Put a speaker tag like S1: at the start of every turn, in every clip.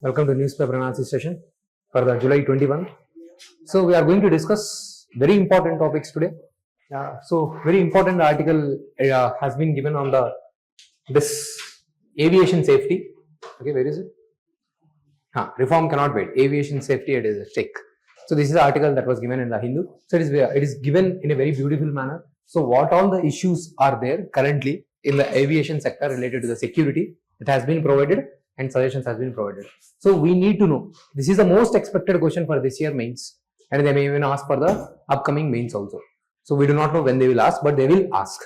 S1: Welcome to newspaper analysis session for the July 21. So we are going to discuss very important topics today. So very important article has been given on this aviation safety. Okay, where is it? Reform cannot wait. Aviation safety, it is a stake. So this is the article that was given in the Hindu. So it is given in a very beautiful manner. So what all the issues are there currently in the aviation sector related to the security, it has been provided and suggestions has been provided. So we need to know, this is the most expected question for this year mains, and they may even ask for the upcoming mains also. So we do not know when they will ask, but they will ask.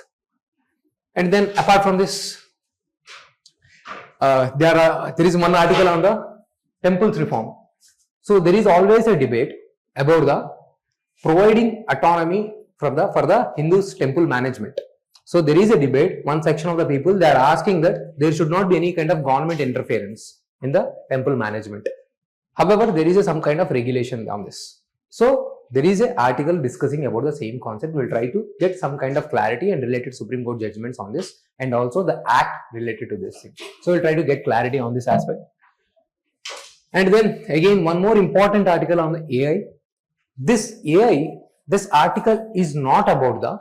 S1: And then apart from this, there is one article on the temples reform. So there is always a debate about the providing autonomy for the Hindus temple management. So there is a debate, one section of the people, they are asking that there should not be any kind of government interference in the temple management. However, there is some kind of regulation on this. So there is an article discussing about the same concept. We will try to get some kind of clarity and related Supreme Court judgments on this, and also the act related to this thing. So we will try to get clarity on this aspect. And then again, one more important article on the AI. This article is not about the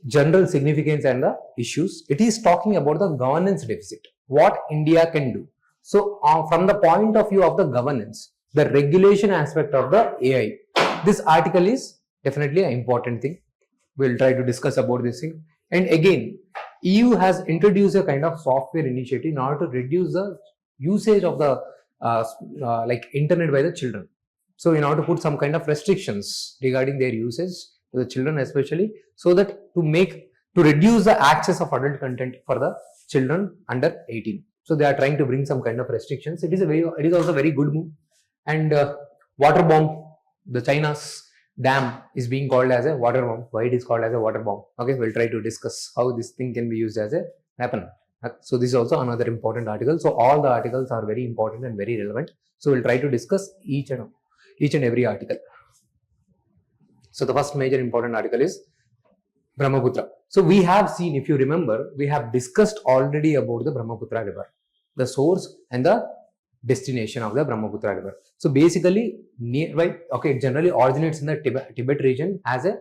S1: general significance and the issues. It is talking about the governance deficit, what India can do. So from the point of view of the governance, the regulation aspect of the AI, this article is definitely an important thing. We will try to discuss about this thing. And again, EU has introduced a kind of software initiative in order to reduce the usage of the like internet by the children. So in order to put some kind of restrictions regarding their usage to the children especially, so that to reduce the access of adult content for the children under 18. So they are trying to bring some kind of restrictions. It is also a very good move. And water bomb, the China's dam is being called as a water bomb. Why it is called as a water bomb? Okay, we'll try to discuss how this thing can be used as a weapon. So this is also another important article. So all the articles are very important and very relevant. So we'll try to discuss each and every article. So the first major important article is Brahmaputra. So we have seen, if you remember, we have discussed already about the Brahmaputra river, the source and the destination of the Brahmaputra river. So basically, nearby, okay, it generally originates in the Tibet region as a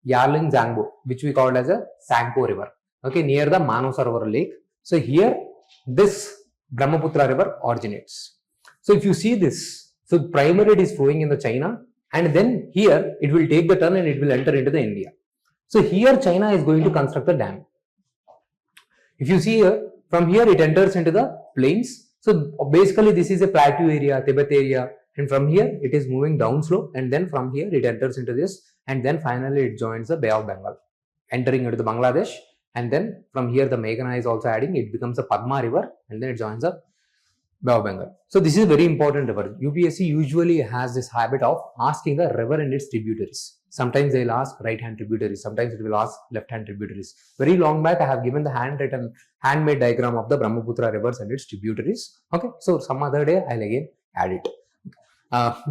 S1: Yarling Zangbo, which we call as a Sangpo river, okay, near the Manasarovar lake. So here, this Brahmaputra river originates. So if you see this, so primarily it is flowing in the China, and then here it will take the turn and it will enter into the India. So here China is going to construct the dam. If you see here, from here it enters into the plains. So basically this is a plateau area, Tibet area, and from here it is moving down slope, and then from here it enters into this, and then finally it joins the Bay of Bengal, entering into the Bangladesh, and then from here the Meghna is also adding, it becomes a Padma river, and then it joins the Bay of Bengal. So this is a very important river. UPSC usually has this habit of asking the river and its tributaries. Sometimes they will ask right-hand tributaries, sometimes it will ask left-hand tributaries. Very long back, I have given the handmade diagram of the Brahmaputra rivers and its tributaries. Okay, so some other day I'll again add it.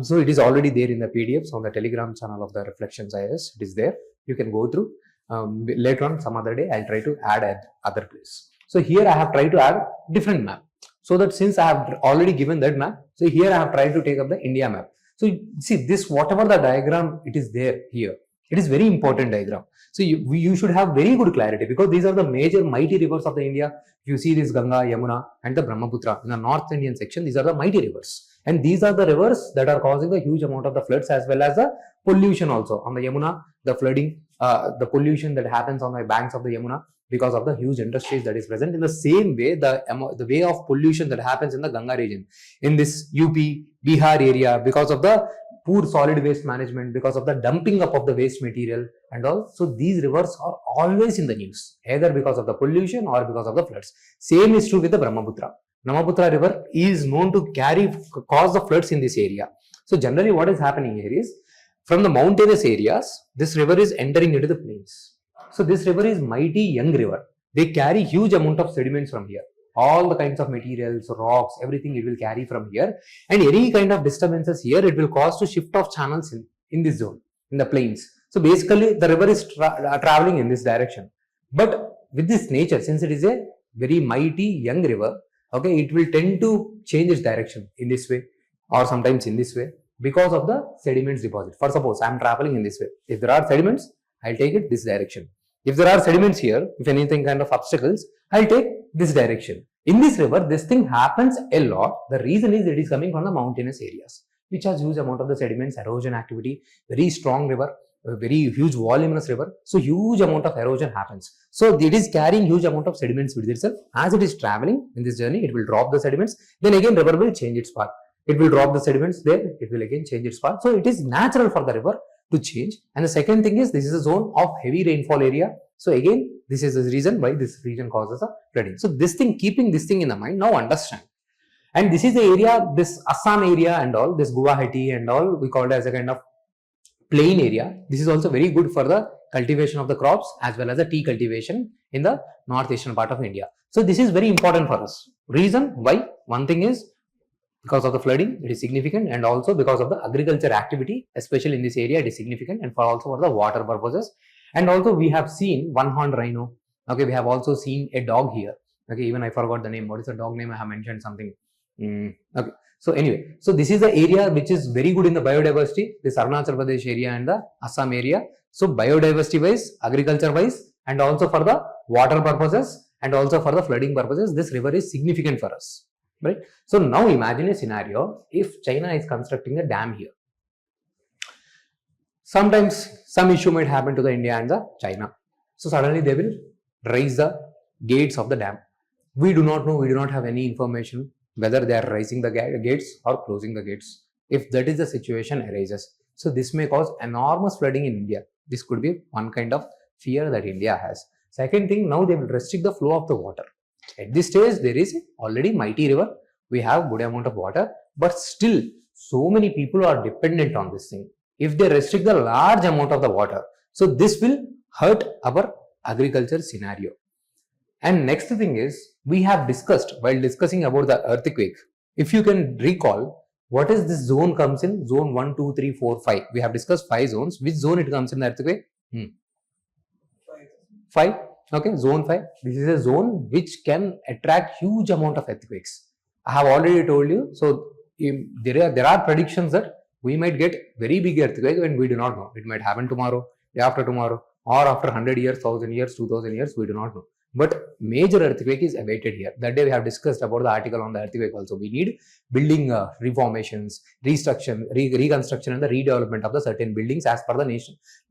S1: So it is already there in the PDFs on the Telegram channel of the Reflections IAS. It is there. You can go through. Later on, some other day, I'll try to add at other place. So here I have tried to add different map. So that since I have already given that map, so here I have tried to take up the India map. So see this, whatever the diagram it is there here, it is very important diagram. So you should have very good clarity, because these are the major mighty rivers of the India. If you see this Ganga, Yamuna and the Brahmaputra in the North Indian section, these are the mighty rivers. And these are the rivers that are causing a huge amount of the floods as well as the pollution also. On the Yamuna, the flooding, the pollution that happens on the banks of the Yamuna because of the huge industries that is present. In the same way, the way of pollution that happens in the Ganga region, in this UP, Bihar area, because of the poor solid waste management, because of the dumping up of the waste material and all. So these rivers are always in the news, either because of the pollution or because of the floods. Same is true with the Brahmaputra. Brahmaputra river is known to cause the floods in this area. So generally what is happening here is, from the mountainous areas, this river is entering into the plains. So this river is mighty young river. They carry huge amount of sediments from here. All the kinds of materials, rocks, everything it will carry from here. And any kind of disturbances here, it will cause to shift of channels in this zone, in the plains. So basically the river is traveling in this direction. But with this nature, since it is a very mighty young river, okay, it will tend to change its direction in this way or sometimes in this way because of the sediments deposit. For suppose I am traveling in this way. If there are sediments, I'll take it this direction. If there are sediments here, if anything kind of obstacles, I'll take this direction. In this river, this thing happens a lot. The reason is it is coming from the mountainous areas, which has huge amount of the sediments, erosion activity, very strong river, a very huge voluminous river. So huge amount of erosion happens. So it is carrying huge amount of sediments with itself. As it is traveling in this journey, it will drop the sediments. Then again, river will change its path. It will drop the sediments there. It will again change its path. So it is natural for the river to change. And the second thing is this is a zone of heavy rainfall area. So again, this is the reason why this region causes a flooding. So this thing, keeping this thing in the mind, now understand. And this is the area, this Assam area and all, this Guwahati and all, we call it as a kind of plain area. This is also very good for the cultivation of the crops as well as the tea cultivation in the northeastern part of India. So this is very important for us. Reason why? One thing is because of the flooding, it is significant, and also because of the agriculture activity, especially in this area, it is significant, and also for the water purposes. And also we have seen one-horned rhino. Okay, we have also seen a dog here. Okay, even I forgot the name. What is the dog name? I have mentioned something. Okay. So anyway, so this is the area which is very good in the biodiversity, this Arunachal Pradesh area and the Assam area. So biodiversity wise, agriculture wise, and also for the water purposes and also for the flooding purposes, this river is significant for us, right? So now imagine a scenario if China is constructing a dam here. Sometimes some issue might happen to the India and the China. So suddenly they will raise the gates of the dam. We do not know, we do not have any information whether they are raising the gates or closing the gates. If that is the situation arises, so this may cause enormous flooding in India. This could be one kind of fear that India has. Second thing, now they will restrict the flow of the water. At this stage, there is already mighty river. We have good amount of water, but still so many people are dependent on this thing. If they restrict the large amount of the water, so this will hurt our agriculture scenario. And next thing is, we have discussed while discussing about the earthquake. If you can recall, what is this zone comes in? Zone 1, 2, 3, 4, 5. We have discussed 5 zones. Which zone it comes in the earthquake? 5. Okay, zone 5. This is a zone which can attract huge amount of earthquakes. I have already told you. So there are predictions that we might get very big earthquake when we do not know. It might happen tomorrow, day after tomorrow, or after 100 years, 1000 years, 2000 years, we do not know. But major earthquake is awaited here. That day we have discussed about the article on the earthquake also. We need building reformations, reconstruction and the redevelopment of the certain buildings as per the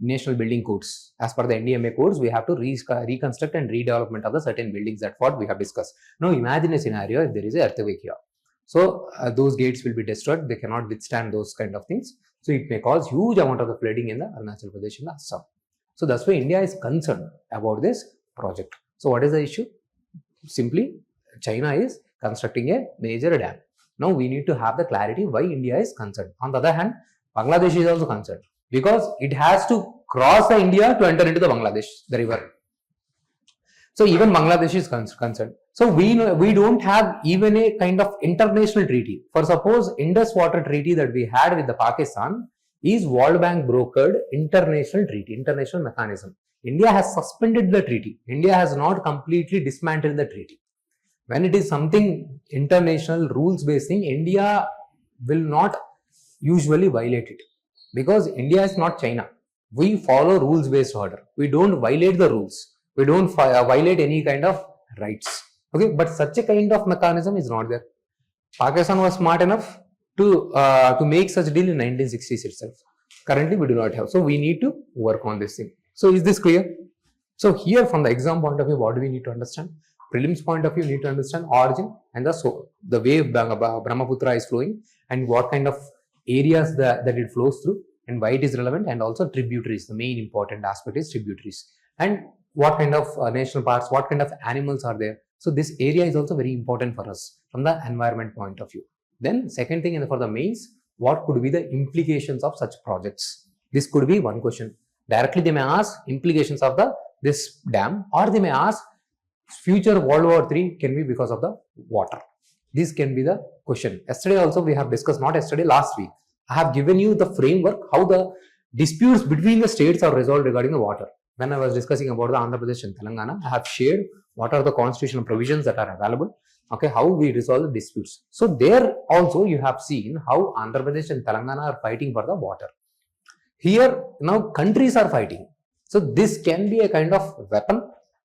S1: national building codes. As per the NDMA codes, we have to reconstruct and redevelopment of the certain buildings. That's what we have discussed. Now imagine a scenario if there is an earthquake here. So those gates will be destroyed. They cannot withstand those kind of things. So it may cause huge amount of the flooding in the Arunachal Pradesh and Assam. So that's why India is concerned about this project. So what is the issue? Simply, China is constructing a major dam. Now we need to have the clarity why India is concerned. On the other hand, Bangladesh is also concerned because it has to cross the India to enter into the Bangladesh, the river. So even Bangladesh is concerned. So we don't have even a kind of international treaty. For suppose Indus Water Treaty that we had with the Pakistan is World Bank brokered international treaty, international mechanism. India has suspended the treaty. India has not completely dismantled the treaty. When it is something international rules based thing, India will not usually violate it because India is not China. We follow rules based order. We don't violate the rules. We don't violate any kind of rights. Okay, but such a kind of mechanism is not there. Pakistan was smart enough to make such deal in 1960s itself. Currently, we do not have. So we need to work on this thing. So is this clear? So here from the exam point of view, what do we need to understand? Prelims point of view, you need to understand origin and the way Brahmaputra is flowing and what kind of areas that it flows through and why it is relevant, and also tributaries. The main important aspect is tributaries and what kind of national parks, what kind of animals are there. So this area is also very important for us from the environment point of view. Then second thing for the mains, what could be the implications of such projects? This could be one question. Directly they may ask implications of this dam, or they may ask future World War III can be because of the water. This can be the question. Yesterday also we have discussed, not yesterday, last week. I have given you the framework how the disputes between the states are resolved regarding the water. When I was discussing about the Andhra Pradesh and Telangana, I have shared what are the constitutional provisions that are available. Okay, how we resolve the disputes. So there also you have seen how Andhra Pradesh and Telangana are fighting for the water. Here now countries are fighting. So this can be a kind of weapon.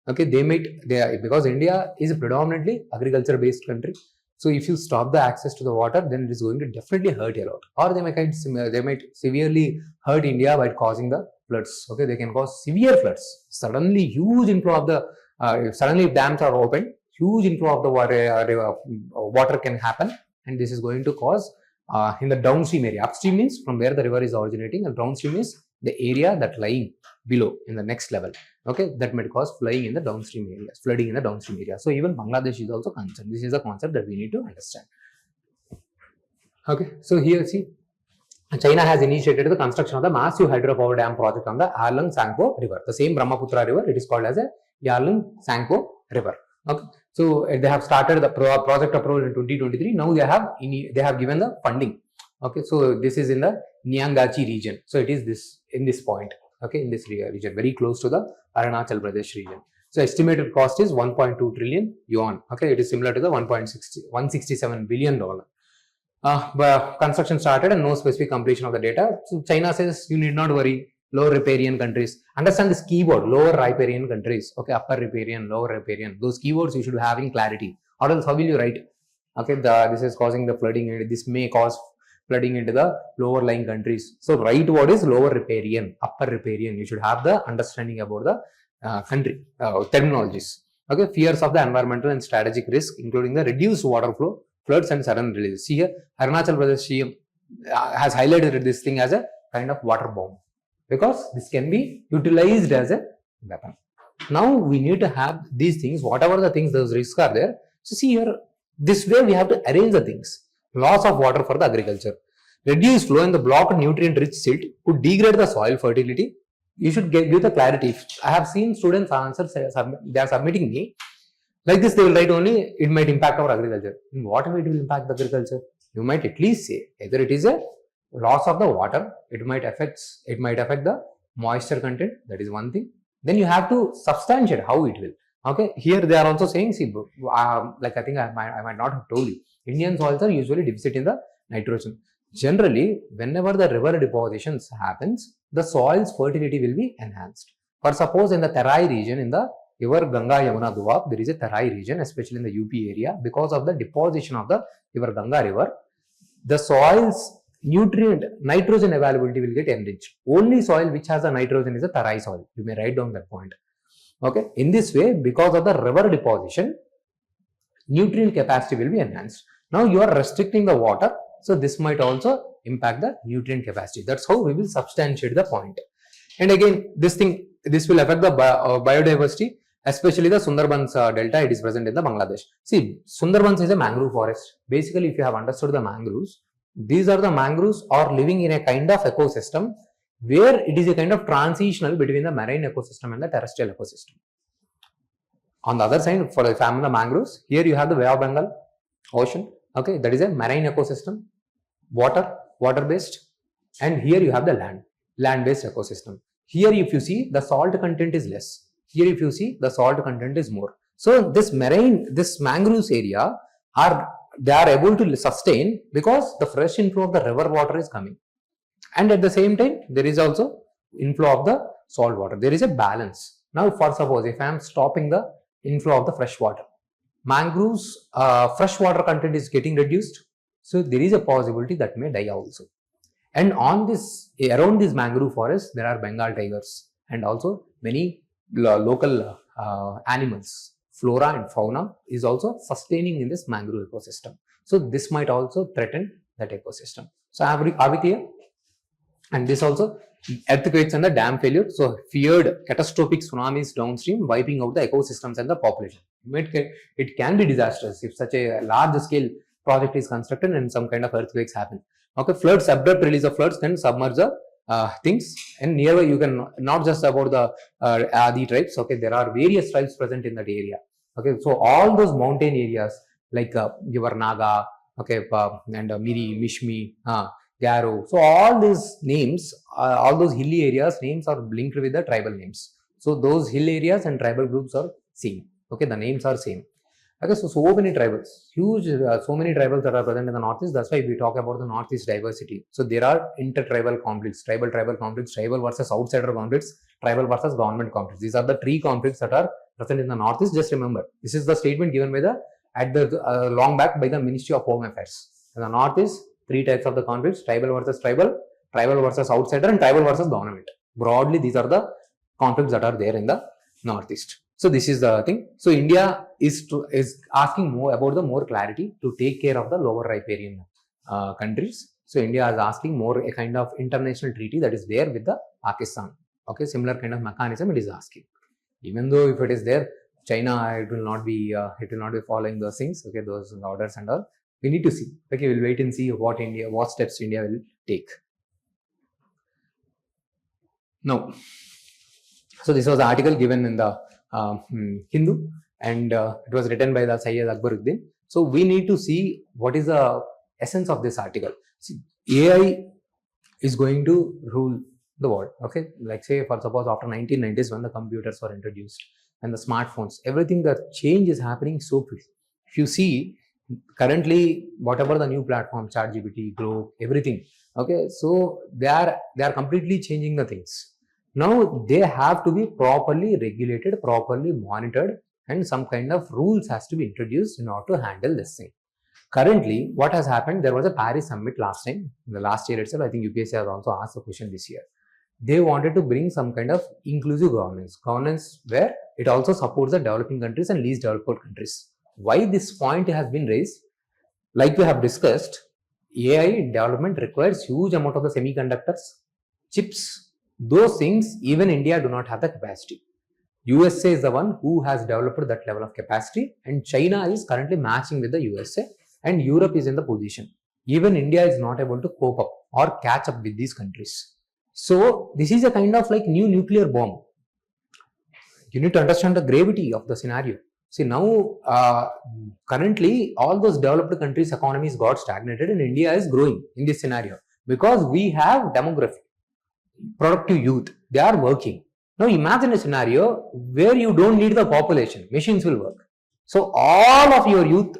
S1: Okay, because India is a predominantly agriculture based country. So if you stop the access to the water, then it is going to definitely hurt a lot. Or they might severely hurt India by causing the floods. Okay, they can cause severe floods. Suddenly huge inflow of the suddenly dams are opened, huge inflow of the water can happen, and this is going to cause in the downstream area. Upstream means from where the river is originating, and downstream is the area that lying below in the next level. Okay, that might cause flooding in the downstream areas, flooding in the downstream area. So even Bangladesh is also concerned. This is a concept that we need to understand. Okay, so here see, China has initiated the construction of the massive hydropower dam project on the Yarlung Tsangpo river. The same Brahmaputra river, it is called as a Yarlung Tsangpo river. Okay, so they have started the project approval in 2023. Now they have given the funding. Okay, so this is in the Nyangachi region. So it is in this point. Okay, in this region, very close to the Arunachal Pradesh region. So estimated cost is 1.2 trillion yuan. Okay, it is similar to the 167 billion dollar. But construction started and no specific completion of the data. So China says you need not worry. Lower riparian countries. Understand this keyword, lower riparian countries. Okay, upper riparian, lower riparian. Those keywords you should have in clarity. Or else how will you write? Okay, this is causing the flooding. This may cause flooding into the lower lying countries. So right word is lower riparian, upper riparian. You should have the understanding about the country terminologies. Okay, fears of the environmental and strategic risk, including the reduced water flow, floods and sudden release. See here, Arunachal Pradesh CM has highlighted this thing as a kind of water bomb, because this can be utilized as a weapon. Now we need to have these things, whatever the things, those risks are there. So see here, this way we have to arrange the things. Loss of water for the agriculture. Reduced flow in the blocked nutrient-rich silt could degrade the soil fertility. You should give the clarity. I have seen students answer, they are submitting me. Like this, they will write only, it might impact our agriculture. In what way it will impact the agriculture? You might at least say, either it is a loss of the water, it might affect the moisture content, that is one thing. Then you have to substantiate how it will. Okay, here they are also saying, see, like I think I might not have told you, Indian soils are usually deficient in the nitrogen. Generally, whenever the river depositions happens, the soil's fertility will be enhanced. For suppose in the Terai region, in the river Ganga Yamuna Doab, there is a Terai region, especially in the UP area, because of the deposition of the river Ganga river, the soil's nitrogen availability will get enriched. Only soil which has a nitrogen is a Terai soil. You may write down that point. Okay, in this way, because of the river deposition, nutrient capacity will be enhanced. Now you are restricting the water, so this might also impact the nutrient capacity. That's how we will substantiate the point. And again, this will affect the biodiversity, especially the Sundarbans delta. It is present in the Bangladesh. See, Sundarbans is a mangrove forest. Basically, if you have understood the mangroves, these are the mangroves are living in a kind of ecosystem where it is a kind of transitional between the marine ecosystem and the terrestrial ecosystem. On the other side, for the family of mangroves, here you have the Bay of Bengal, ocean. Okay, that is a marine ecosystem, water-based, and here you have the land-based ecosystem. Here, if you see, the salt content is less. Here, if you see, the salt content is more. So this mangroves area they are able to sustain because the fresh inflow of the river water is coming, and at the same time there is also inflow of the salt water. There is a balance. Now, for suppose if I am stopping the inflow of the fresh water, mangroves fresh water content is getting reduced, so there is a possibility that may die also. And on this, around this mangrove forest, there are Bengal tigers and also many local animals. Flora and fauna is also sustaining in this mangrove ecosystem. So this might also threaten that ecosystem. So are we clear? And this also earthquakes and the dam failure. So feared catastrophic tsunamis downstream, wiping out the ecosystems and the population. It can be disastrous if such a large scale project is constructed and some kind of earthquakes happen. Okay, floods, abrupt release of floods can submerge the things, and nearby you can not just about the Adi tribes. Okay, there are various tribes present in that area. Okay, so all those mountain areas like your Naga, okay, and Miri, Mishmi, Garo. So all these names, all those hilly areas names are linked with the tribal names. So those hill areas and tribal groups are same. Okay, the names are same. Okay, so many tribals, huge, so many tribals that are present in the Northeast. That's why we talk about the Northeast diversity. So there are inter-tribal conflicts, tribal conflicts, tribal versus outsider conflicts, tribal versus government conflicts. These are the three conflicts that are present in the Northeast. Just remember, this is the statement given by long back by the Ministry of Home Affairs. In the Northeast, three types of the conflicts: tribal versus tribal, tribal versus outsider, and tribal versus government. Broadly, these are the conflicts that are there in the Northeast. So this is the thing. So India is asking more about the more clarity to take care of the lower riparian countries. So India is asking more a kind of international treaty that is there with the Pakistan. Okay, similar kind of mechanism it is asking. Even though if it is there, China it will not be following those things. Okay, those orders and all. We need to see. Okay, we'll wait and see what steps India will take. Now, so this was the article given in the Hindu, and it was written by the Syed Akbaruddin. So we need to see what is the essence of this article. See, AI is going to rule the world. Okay, like say for suppose after 1990s when the computers were introduced and the smartphones, everything, the change is happening so quickly. If you see currently whatever the new platform, ChatGPT, Grok, everything. Okay, so they are completely changing the things. Now they have to be properly regulated, properly monitored, and some kind of rules has to be introduced in order to handle this thing. Currently, what has happened, there was a Paris summit last time, the last year itself. I think UPSC has also asked a question this year. They wanted to bring some kind of inclusive governance where it also supports the developing countries and least developed countries. Why this point has been raised? Like we have discussed, AI development requires huge amount of the semiconductors, chips. Those things, even India do not have the capacity. USA is the one who has developed that level of capacity, and China is currently matching with the USA, and Europe is in the position. Even India is not able to cope up or catch up with these countries. So this is a kind of like new nuclear bomb. You need to understand the gravity of the scenario. See now, currently all those developed countries' economies got stagnated, and India is growing in this scenario because we have demography. Productive youth, they are working. Now imagine a scenario where you don't need the population, machines will work. So all of your youth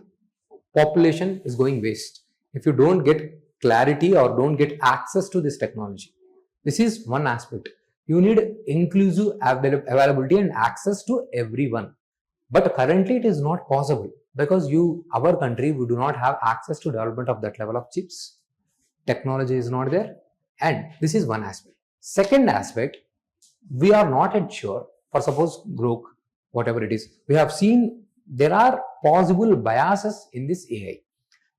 S1: population is going waste if you don't get clarity or don't get access to this technology. This is one aspect. You need inclusive availability and access to everyone. But currently it is not possible because our country, we do not have access to development of that level of chips. Technology is not there, and this is one aspect. Second aspect, we are not yet sure for suppose Grok, whatever it is. We have seen there are possible biases in this AI.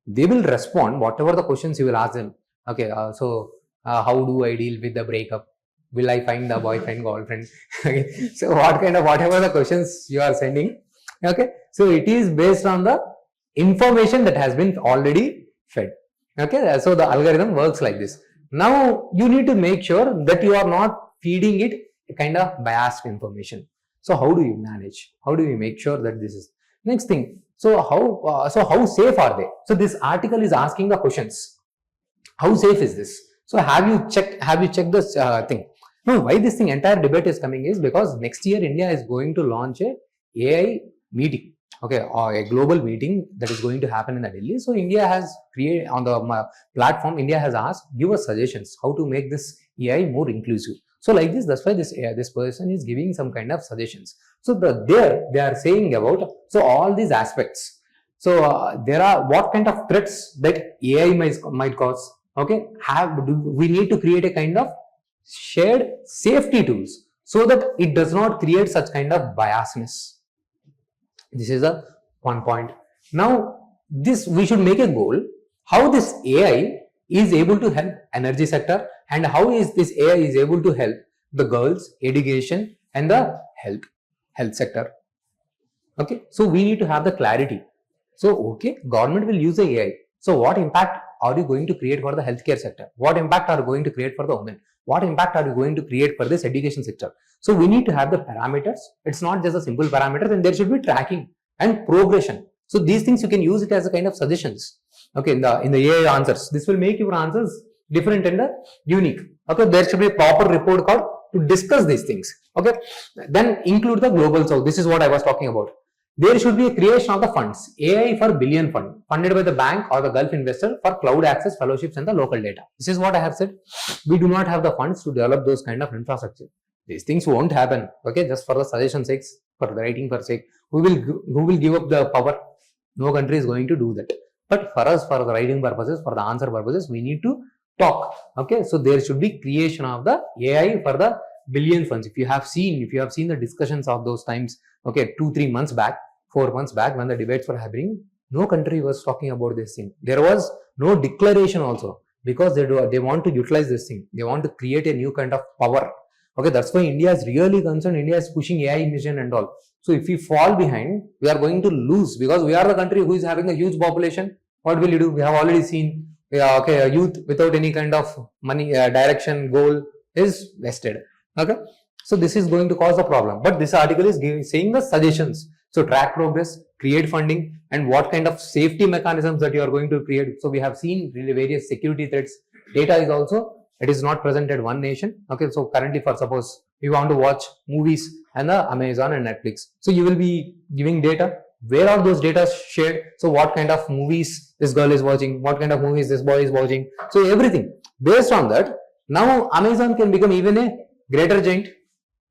S1: They will respond whatever the questions you will ask them. Okay, how do I deal with the breakup? Will I find the boyfriend, girlfriend? Okay, so whatever the questions you are sending. Okay, so it is based on the information that has been already fed. Okay, so the algorithm works like this. Now you need to make sure that you are not feeding it a kind of biased information. So how do you manage? How do you make sure that this is next thing? So how safe are they? So this article is asking the questions. How safe is this? So have you checked this thing? No, why this thing entire debate is coming is because next year India is going to launch a AI meeting. Okay, or a global meeting that is going to happen in the Delhi. So India has created on the platform. India has asked, give us suggestions how to make this AI more inclusive. So like this, that's why this person is giving some kind of suggestions. So they are saying about all these aspects. So there are what kind of threats that AI might cause. Okay, we need to create a kind of shared safety tools so that it does not create such kind of biasness. This is a one point. Now, we should make a goal how this AI is able to help energy sector and how is this AI is able to help the girls, education and the health sector. Okay, so we need to have the clarity. So, okay, government will use the AI. So, what impact are you going to create for the healthcare sector? What impact are you going to create for the women? What impact are you going to create for this education sector? So we need to have the parameters. It's not just a simple parameters, and there should be tracking and progression. So these things you can use it as a kind of suggestions. Okay, in the AI answers, this will make your answers different and unique. Okay, there should be a proper report card to discuss these things. Okay, then include the global south. This is what I was talking about. there should be a creation of the funds, AI for billion fund, funded by the bank or the Gulf investor for cloud access, fellowships and the local data. This is what I have said. We do not have the funds to develop those kind of infrastructure. These things won't happen, okay, just for the suggestion sake, for the writing for sake. Who will give up the power? No country is going to do that. But for us, for the writing purposes, for the answer purposes, we need to talk, okay. So there should be creation of the AI for the billion funds. If you have seen the discussions of those times, okay, 2-3 months back, 4 months back, when the debates were happening, no country was talking about this thing. There was no declaration also, because they want to utilize this thing. They want to create a new kind of power. Okay, that's why India is really concerned. India is pushing AI mission and all. So if we fall behind, we are going to lose, because we are the country who is having a huge population. What will you do? We have already seen, okay, a youth without any kind of money, direction, goal is wasted. Okay, so this is going to cause a problem. But this article is saying the suggestions. So track progress, create funding, and what kind of safety mechanisms that you are going to create. So we have seen really various security threats. Data is also, it is not present at one nation. Okay, so currently, for suppose you want to watch movies and the Amazon and Netflix, so you will be giving data. Where are those data shared? So what kind of movies this girl is watching, what kind of movies this boy is watching, so everything based on that. Now Amazon can become even a greater giant.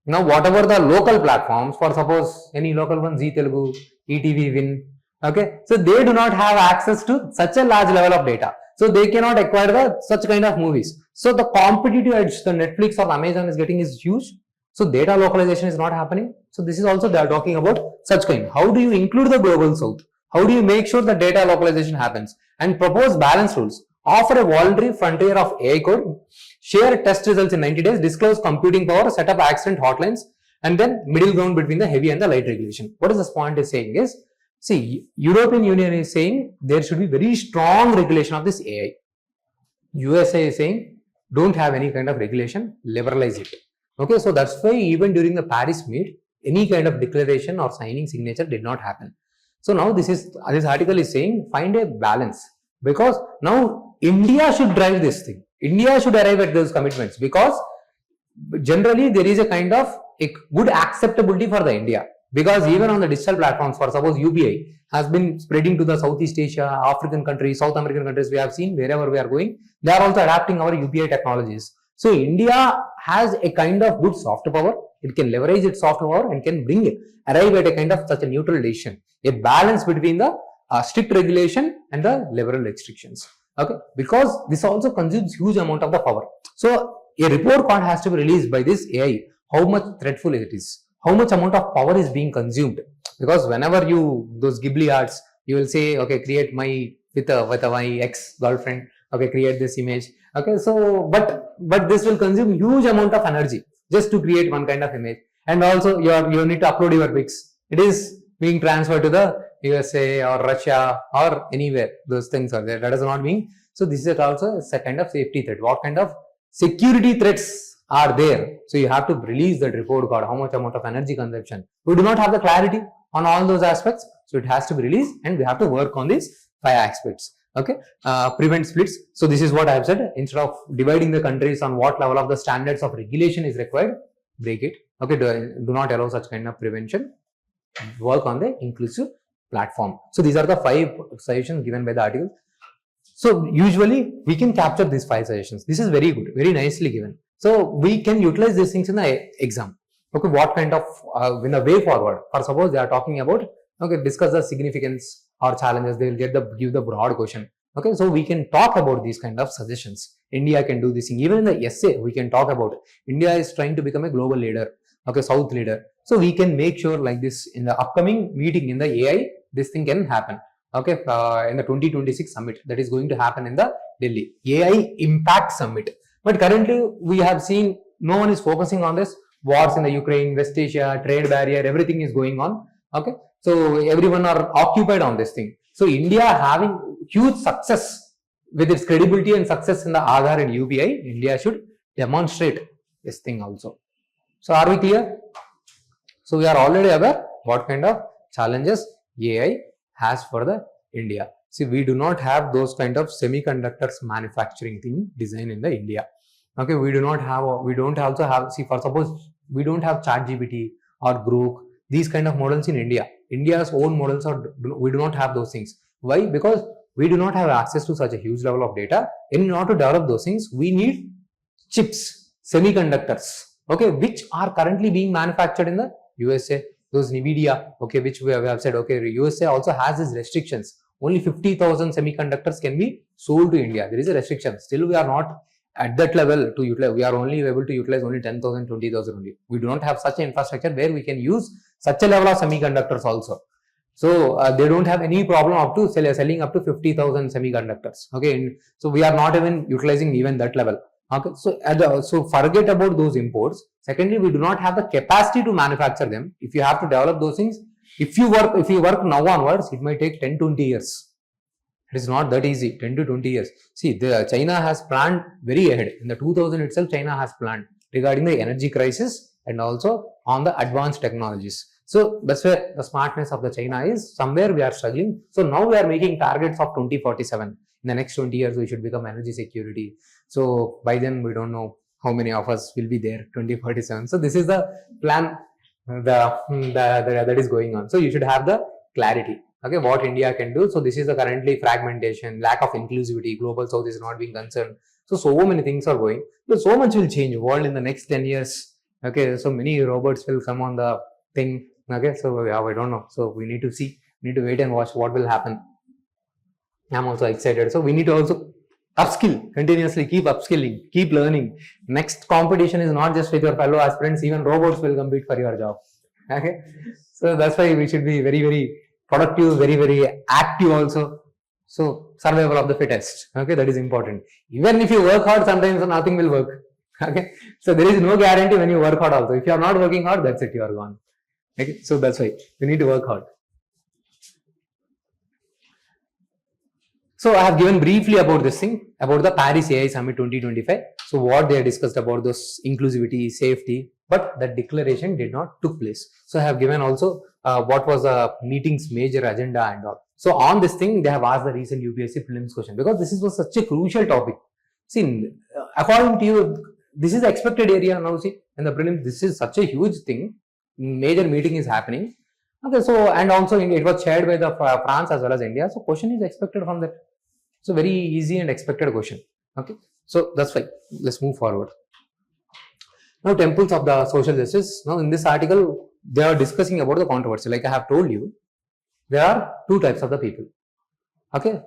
S1: Now whatever the local platforms, for suppose any local one, Zee Telugu, ETV Win, okay, so they do not have access to such a large level of data, so they cannot acquire such kind of movies. So the competitive edge the Netflix or Amazon is getting is huge. So data localization is not happening. So this is also they are talking about such kind. How do you include the global south? How do you make sure that data localization happens? And propose balance rules. Offer a voluntary frontier of AI code. Share test results in 90 days. Disclose computing power. Set up accident hotlines. And then middle ground between the heavy and the light regulation. What is this point is saying is, see, European Union is saying there should be very strong regulation of this AI. USA is saying don't have any kind of regulation, liberalize it. Okay, so that's why even during the Paris meet, any kind of declaration or signing signature did not happen. So now this article is saying find a balance, because now India should drive this thing. India should arrive at those commitments, because generally there is a kind of a good acceptability for the India, because even on the digital platforms, for suppose UPI has been spreading to the Southeast Asia, African countries, South American countries. We have seen wherever we are going, they are also adapting our UPI technologies. So India has a kind of good soft power. It can leverage its soft power and can arrive at a kind of such a neutral decision, a balance between the strict regulation and the liberal restrictions. Okay, because this also consumes huge amount of the power. So a report card has to be released by this AI. How much threatful it is, how much amount of power is being consumed. Because whenever those Ghibli arts, you will say, okay, create my with my ex-girlfriend. Okay, create this image. Okay, so but this will consume huge amount of energy just to create one kind of image, and also you need to upload your pics. It is being transferred to the USA or Russia or anywhere. Those things are there. That does not mean. So this is also a kind of safety threat. What kind of security threats are there? So you have to release that report card. How much amount of energy consumption? We do not have the clarity on all those aspects, so it has to be released, and we have to work on these 5 aspects. Okay, prevent splits. So this is what I have said. Instead of dividing the countries on what level of the standards of regulation is required, break it. Okay, do not allow such kind of prevention. Work on the inclusive platform. So these are the 5 suggestions given by the article. So usually we can capture these 5 suggestions. This is very good, very nicely given. So we can utilize these things in the exam. Okay, what kind of in a way forward? For suppose they are talking about, okay, discuss the significance or challenges. They will give the broad question. Okay, so we can talk about these kind of suggestions. India can do this thing. Even in the essay, we can talk about it. India is trying to become a global leader. Okay, South leader. So we can make sure like this in the upcoming meeting in the AI, this thing can happen. Okay, in the 2026 summit that is going to happen in the Delhi AI Impact Summit. But currently we have seen no one is focusing on this. Wars in the Ukraine, West Asia, trade barrier, everything is going on. Okay, so everyone are occupied on this thing. So India having huge success with its credibility and success in the Aadhaar and UPI, India should demonstrate this thing also. So are we clear? So we are already aware what kind of challenges AI has for the India. See, we do not have those kind of semiconductors manufacturing thing design in the India. Okay, we don't also have, see, for suppose we don't have ChatGPT or Grok, these kind of models in India. India's own models we do not have those things. Why? Because we do not have access to such a huge level of data. In order to develop those things, we need chips, semiconductors, okay, which are currently being manufactured in the USA. Those NVIDIA, okay, which we have said, okay, USA also has these restrictions. Only 50,000 semiconductors can be sold to India. There is a restriction. Still, we are not at that level to utilize. We are only able to utilize only 10,000, 20,000 only. We do not have such an infrastructure where we can use such a level of semiconductors also. So they don't have any problem up to selling up to 50,000 semiconductors. Okay, so we are not even utilizing even that level. Okay, so forget about those imports. Secondly, we do not have the capacity to manufacture them. If you have to develop those things, if you work now onwards, it might take 10-20 years. It is not that easy. 10 to 20 years. See, China has planned very ahead. In the 2000 itself, China has planned regarding the energy crisis and also on the advanced technologies. So that's where the smartness of the China is. Somewhere we are struggling. So now we are making targets of 2047. In the next 20 years, we should become energy security. So by then, we don't know how many of us will be there, 2047. So this is the plan that is going on. So you should have the clarity, okay, what India can do. So this is the currently fragmentation, lack of inclusivity, global south is not being concerned. So many things are going. But so much will change world in the next 10 years. Okay, so many robots will come on the thing. Okay, so yeah, I don't know. So we need to see, we need to wait and watch what will happen. I'm also excited. So we need to also upskill, continuously keep upskilling, keep learning. Next competition is not just with your fellow aspirants, even robots will compete for your job. Okay, so that's why we should be very, very productive, very, very active also. So survival of the fittest. Okay, that is important. Even if you work hard, sometimes nothing will work. Okay, so there is no guarantee when you work hard also. If you are not working hard, that's it, you are gone. Okay, so that's why you need to work hard. So I have given briefly about this thing, about the Paris AI Summit 2025. So what they discussed about those inclusivity, safety, but that declaration did not took place. So I have given also what was the meeting's major agenda and all. So on this thing, they have asked the recent UPSC prelims question because this was such a crucial topic. See, according to you, this is the expected area now. See, in the prelims, this is such a huge thing. Major meeting is happening. Okay, so and also it was chaired by the France as well as India. So question is expected from that. So very easy and expected question. Okay, so that's fine. Let's move forward. Now, temples of the social justice. Now, in this article, they are discussing about the controversy. Like I have told you, there are two types of the people. Okay,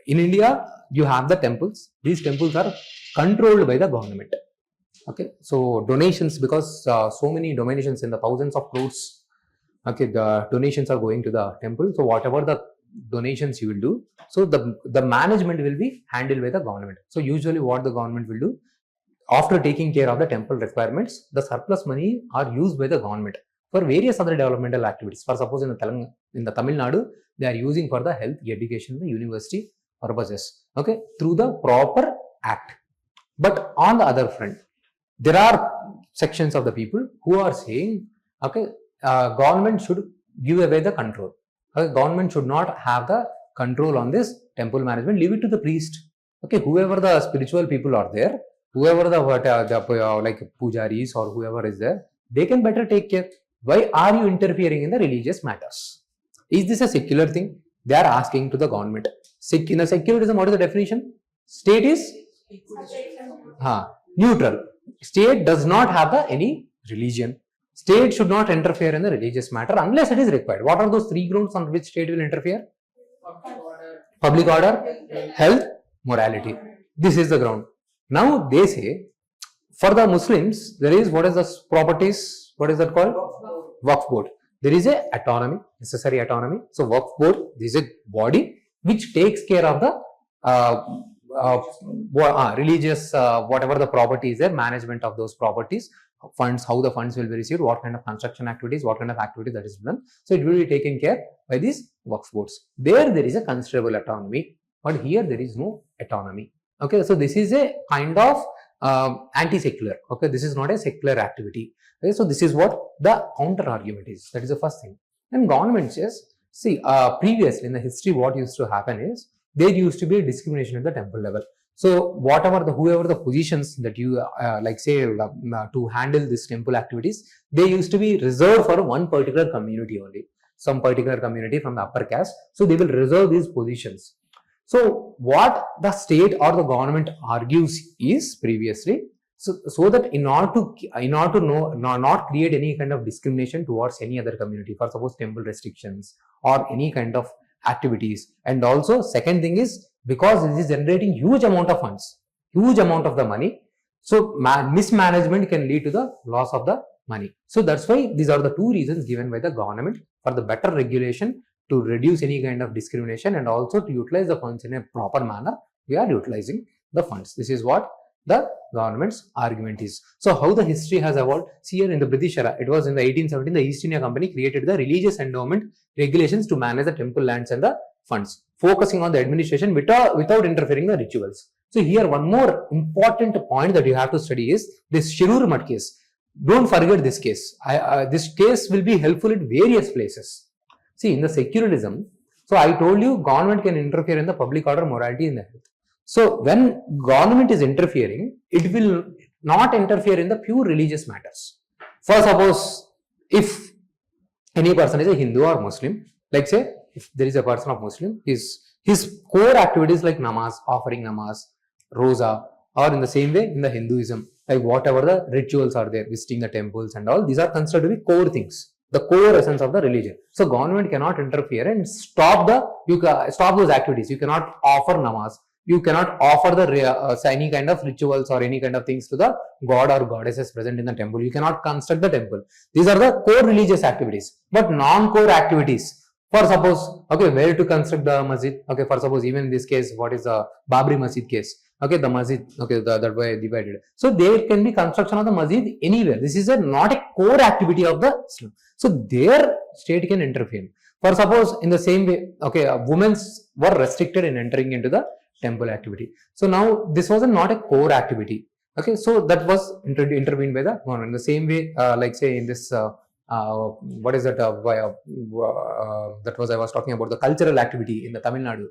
S1: in India, you have the temples. These temples are controlled by the government. Okay, so donations, because so many donations in the thousands of crores. Okay, the donations are going to the temple. So whatever the donations you will do, so the management will be handled by the government. So usually what the government will do, after taking care of the temple requirements, the surplus money are used by the government for various other developmental activities. For suppose in the Tamil Nadu, they are using for the health, education, the university purposes, okay, through the proper act. But on the other front, there are sections of the people who are saying, okay, government should give away the control. Okay, government should not have the control on this temple management. Leave it to the priest. Okay, whoever the spiritual people are there, whoever the like pujaris or whoever is there, they can better take care. Why are you interfering in the religious matters? Is this a secular thing? They are asking to the government. In a secularism, what is the definition? State is neutral. State does not have any religion. State should not interfere in the religious matter unless it is required. What are those three grounds on which state will interfere? Public order, health, morality. This is the ground. Now they say, for the Muslims, there is what is the properties? What is that called? Waqf board. There is a autonomy, necessary autonomy. So Waqf board, this is a body which takes care of the religious, whatever the property is there, management of those properties, funds, how the funds will be received, what kind of construction activities, what kind of activity that is done. So it will be taken care by these Waqf boards. There is a considerable autonomy, but here there is no autonomy. Okay, so this is a kind of anti-secular. Okay, this is not a secular activity. Okay, so this is what the counter argument is. That is the first thing. And government says, see, previously in the history, what used to happen is there used to be a discrimination at the temple level. So whoever the positions that you like say to handle this temple activities, they used to be reserved for one particular community only. some particular community from the upper caste. So they will reserve these positions. So what the state or the government argues is previously, so that in order to know, not create any kind of discrimination towards any other community, for suppose temple restrictions or any kind of activities. And also second thing is, because it is generating huge amount of funds, huge amount of the money, so mismanagement can lead to the loss of the money. So that's why these are the two reasons given by the government for the better regulation, to reduce any kind of discrimination, and also to utilize the funds in a proper manner. We are utilizing the funds. This is what the government's argument is. So how the history has evolved? See, here in the British era, it was in the 1817, the East India Company created the religious endowment regulations to manage the temple lands and the funds, focusing on the administration without interfering the rituals. So here one more important point that you have to study is this Shirur Mutt case. Don't forget this case. This case will be helpful in various places. See, in the secularism, so I told you government can interfere in the public order, morality, and the health. So when government is interfering, it will not interfere in the pure religious matters. For suppose, if any person is a Hindu or Muslim, like say, if there is a person of Muslim, his core activities like namaz, offering namaz, rosa, or in the same way in the Hinduism, like whatever the rituals are there, visiting the temples and all, these are considered to be core things, the core essence of the religion. So government cannot interfere and stop those activities. You cannot offer namaz, you cannot offer the any kind of rituals or any kind of things to the god or goddesses present in the temple. You cannot construct the temple. These are the core religious activities. But non-core activities, for suppose, okay, where to construct the masjid, okay, for suppose even in this case, what is the Babri Masjid case, okay, the masjid, okay, that way divided. So there can be construction of the masjid anywhere. This is not a core activity of the Islam. So their state can interfere. For suppose in the same way, okay, women were restricted in entering into the temple activity. So now this was not a core activity. Okay, so that was intervened by the government. In the same way, like say in this, what is that? That was I was talking about the cultural activity in the Tamil Nadu.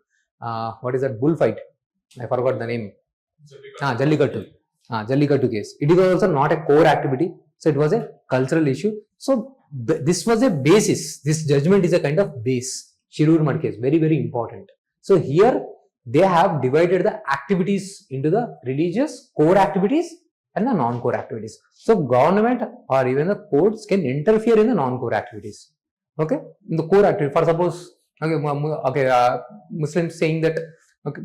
S1: What is that? Bullfight. I forgot the name. Jallikattu. Jallikattu case. It was also not a core activity. So it was a cultural issue. So this was a basis. This judgment is a kind of base. Shirur Mutt case. Very, very important. So here they have divided the activities into the religious core activities and the non-core activities. So government or even the courts can interfere in the non-core activities. Okay, in the core activity, for suppose, okay, Muslims saying that, okay,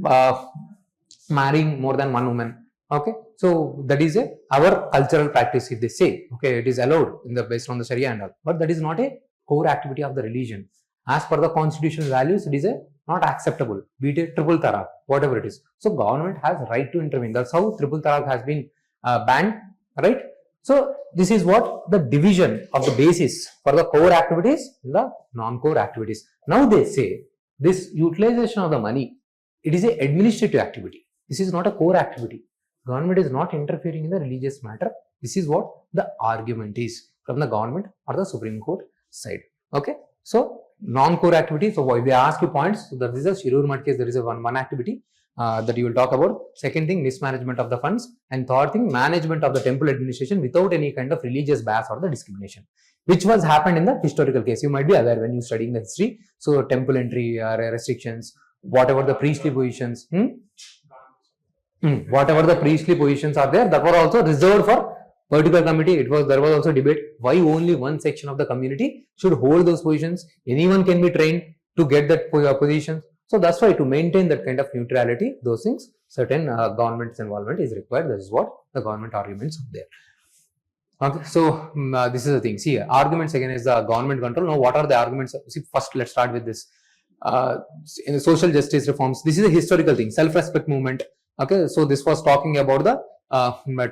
S1: marrying more than one woman. Okay, so that is our cultural practice. If they say, okay, it is allowed in the based on the Sharia and all, but that is not a core activity of the religion. As per the constitutional values, it is not acceptable. Be it triple talaq, whatever it is. So government has right to intervene. That's how triple talaq has been banned, right? So this is what the division of the basis for the core activities and the non-core activities. Now they say this utilization of the money, it is an administrative activity. This is not a core activity. Government is not interfering in the religious matter. This is what the argument is from the government or the Supreme Court side. Okay, so non-core activity. So if they ask you points, so that is a Shirur Mutt case. There is a one activity that you will talk about. Second thing, mismanagement of the funds, and third thing, management of the temple administration without any kind of religious bias or the discrimination, which was happened in the historical case. You might be aware when you studying the history. So temple entry restrictions, whatever the priestly positions, whatever the priestly positions are there, that were also reserved for particular committee. There was also debate why only one section of the community should hold those positions. Anyone can be trained to get that position. So that's why to maintain that kind of neutrality, those things, certain government's involvement is required. That is what the government arguments are there. Okay, so this is the thing. See, arguments again is the government control. Now, what are the arguments? See, first let's start with this. In the social justice reforms, this is a historical thing. Self-respect movement. Okay, so this was talking about the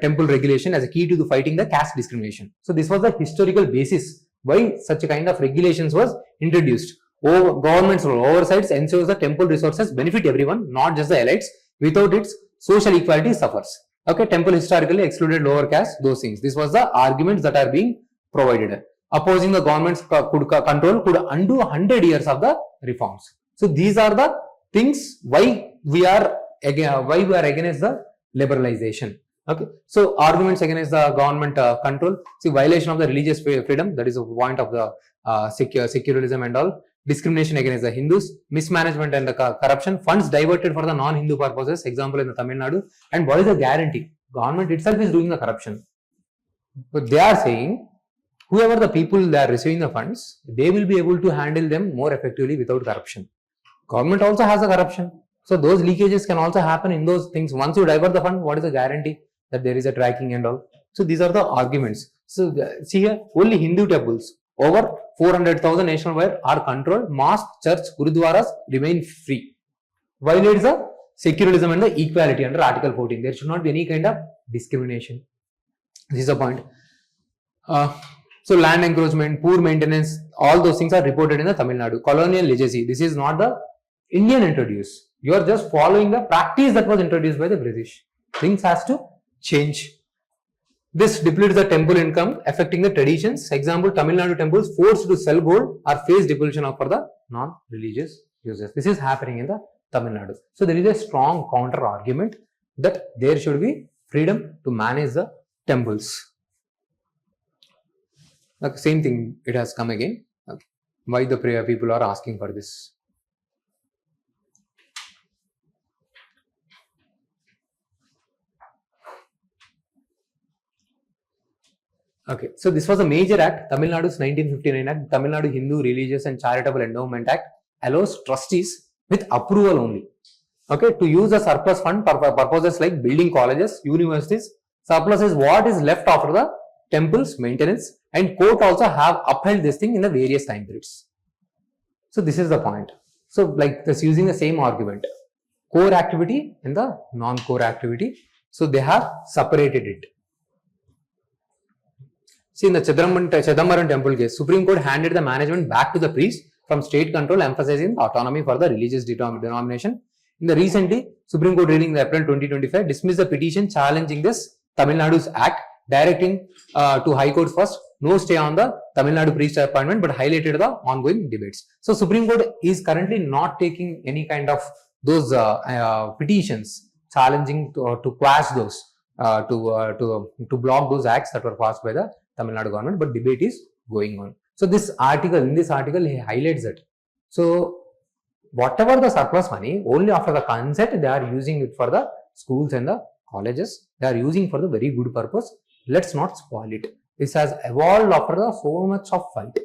S1: temple regulation as a key to the fighting the caste discrimination. So this was the historical basis why such a kind of regulations was introduced. Government's role oversights ensures the temple resources benefit everyone, not just the elites. Without it, social equality suffers. Okay, temple historically excluded lower caste, those things. This was the arguments that are being provided. Opposing the government's control could undo 100 years of the reforms. So these are the things why we are against the liberalization. Okay, so arguments against the government control. See, violation of the religious freedom, that is a point of the secularism and all, discrimination against the Hindus, mismanagement and the corruption, funds diverted for the non-Hindu purposes, example in the Tamil Nadu. And what is the guarantee? Government itself is doing the corruption. But they are saying, whoever the people they are receiving the funds, they will be able to handle them more effectively without corruption. Government also has a corruption. So those leakages can also happen in those things. Once you divert the fund, what is the guarantee that there is a tracking and all? So these are the arguments. So see here, only Hindu temples over 400,000 nationwide are controlled. Mosque, church, gurudwaras remain free. Violates the secularism and the equality under Article 14. There should not be any kind of discrimination. This is the point. So land encroachment, poor maintenance, all those things are reported in the Tamil Nadu. Colonial legacy. This is not the Indian introduced. You are just following the practice that was introduced by the British. Things has to change. This depletes the temple income, affecting the traditions. Example, Tamil Nadu temples forced to sell gold or face depletion for the non-religious users. This is happening in the Tamil Nadu. So there is a strong counter argument that there should be freedom to manage the temples. Okay, same thing, it has come again. Okay. Why the prayer people are asking for this? Okay, so this was a major act, Tamil Nadu's 1959 Act, Tamil Nadu Hindu Religious and Charitable Endowment Act allows trustees with approval only, okay, to use the surplus fund for purposes like building colleges, universities. Surplus is what is left after the temple's maintenance, and court also have upheld this thing in the various time periods. So this is the point. So like this, using the same argument, core activity and the non-core activity. So they have separated it. See, in the Chidambaram temple case, Supreme Court handed the management back to the priest from state control, emphasizing autonomy for the religious denomination. In the recently, Supreme Court ruling in April 2025 dismissed the petition challenging this Tamil Nadu's act, directing to High Court first no stay on the Tamil Nadu priest appointment, but highlighted the ongoing debates. So Supreme Court is currently not taking any kind of those petitions challenging to quash those, to block those acts that were passed by the Tamil Nadu government, but debate is going on. So this article, in this article, he highlights it. So whatever the surplus money, only after the consent, they are using it for the schools and the colleges. They are using for the very good purpose. Let's not spoil it. This has evolved after so much of fight.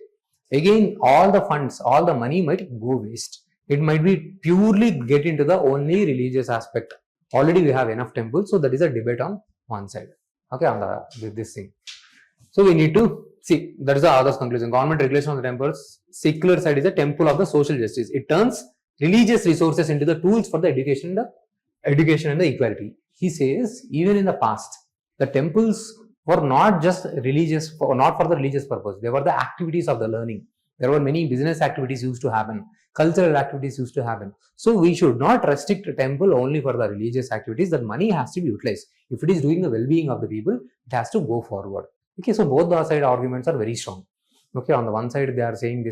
S1: Again, all the funds, all the money might go waste. It might be purely get into the only religious aspect. Already we have enough temples, so that is a debate on one side. Okay, on this thing. So we need to see, that is the other conclusion. Government regulation of the temples, secular side is a temple of the social justice. It turns religious resources into the tools for the education and the equality. He says, even in the past, the temples were not just religious, not for the religious purpose. They were the activities of the learning. There were many business activities used to happen, cultural activities used to happen. So we should not restrict a temple only for the religious activities. That money has to be utilized. If it is doing the well-being of the people, it has to go forward. Okay, so both the side arguments are very strong. Okay, on the one side they are saying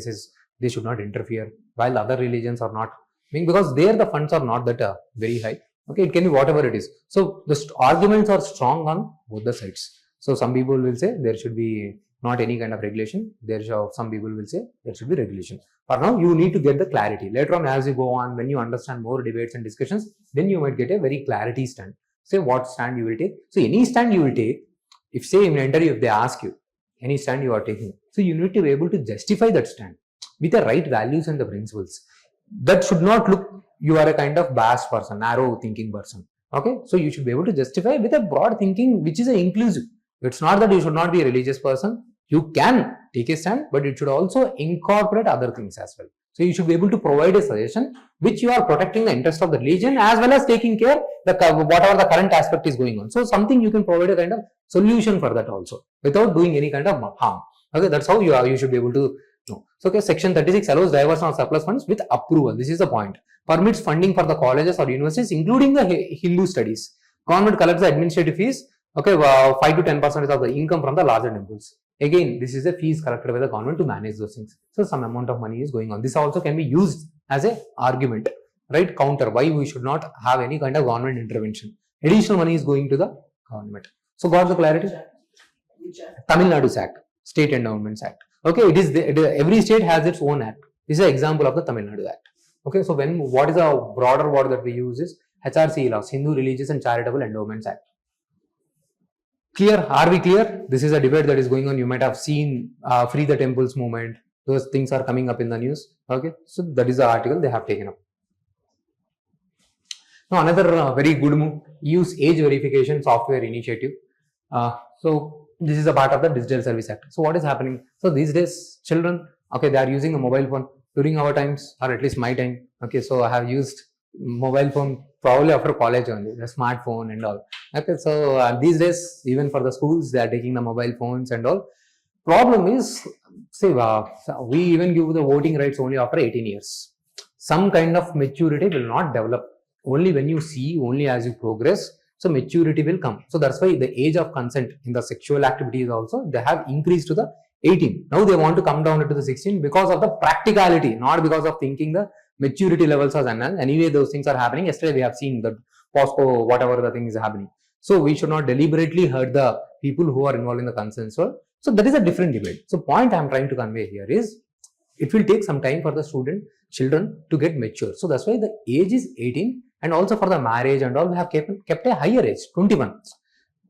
S1: they should not interfere, while other religions are not, because there the funds are not that very high. Okay, it can be whatever it is. So the arguments are strong on both the sides. So some people will say there should be not any kind of regulation. Some people will say there should be regulation. For now, you need to get the clarity. Later on, as you go on, when you understand more debates and discussions, then you might get a very clarity stand. Say what stand you will take. So any stand you will take, if say in an interview, if they ask you any stand you are taking, so you need to be able to justify that stand with the right values and the principles. That should not look you are a kind of biased person, narrow thinking person. Okay, so you should be able to justify with a broad thinking which is inclusive. It's not that you should not be a religious person. You can take a stand, but it should also incorporate other things as well. So you should be able to provide a suggestion which you are protecting the interest of the religion as well as taking care whatever the current aspect is going on. So something you can provide a kind of solution for that also without doing any kind of harm. Okay, that's how you should be able to know. So okay, section 36 allows diversion of surplus funds with approval. This is the point. Permits funding for the colleges or universities, including the Hindu studies. Government collects the administrative fees. Okay, 5 to 10% of the income from the larger temples. Again, this is a fees collected by the government to manage those things. So some amount of money is going on. This also can be used as a argument, right? Counter why we should not have any kind of government intervention. Additional money is going to the government. So got the clarity? Tamil Nadu's Act, State Endowments Act. Okay, every state has its own act. This is an example of the Tamil Nadu Act. Okay, so what is a broader word that we use is HRC laws, Hindu Religious and Charitable Endowments Act. Clear? Are we clear? This is a debate that is going on. You might have seen Free the Temples movement. Those things are coming up in the news. Okay, so that is the article they have taken up. Now another very good move, use age verification software initiative. So this is a part of the Digital Service Act. So what is happening? So these days children, okay, they are using a mobile phone. During our times, or at least my time, okay, so I have used mobile phone probably after college only, the smartphone and all. Okay, so these days, even for the schools, they are taking the mobile phones and all. Problem is, say, we even give the voting rights only after 18 years. Some kind of maturity will not develop. Only when you see, only as you progress, so maturity will come. So that's why the age of consent in the sexual activities also, they have increased to the 18. Now they want to come down to the 16 because of the practicality, not because of thinking the maturity levels are enhanced. Anyway, those things are happening. Yesterday we have seen the POSCO, whatever the thing is happening. So we should not deliberately hurt the people who are involved in the consent. So that is a different debate. So point I am trying to convey here is, it will take some time for the children to get mature. So that's why the age is 18, and also for the marriage and all, we have kept a higher age, 21.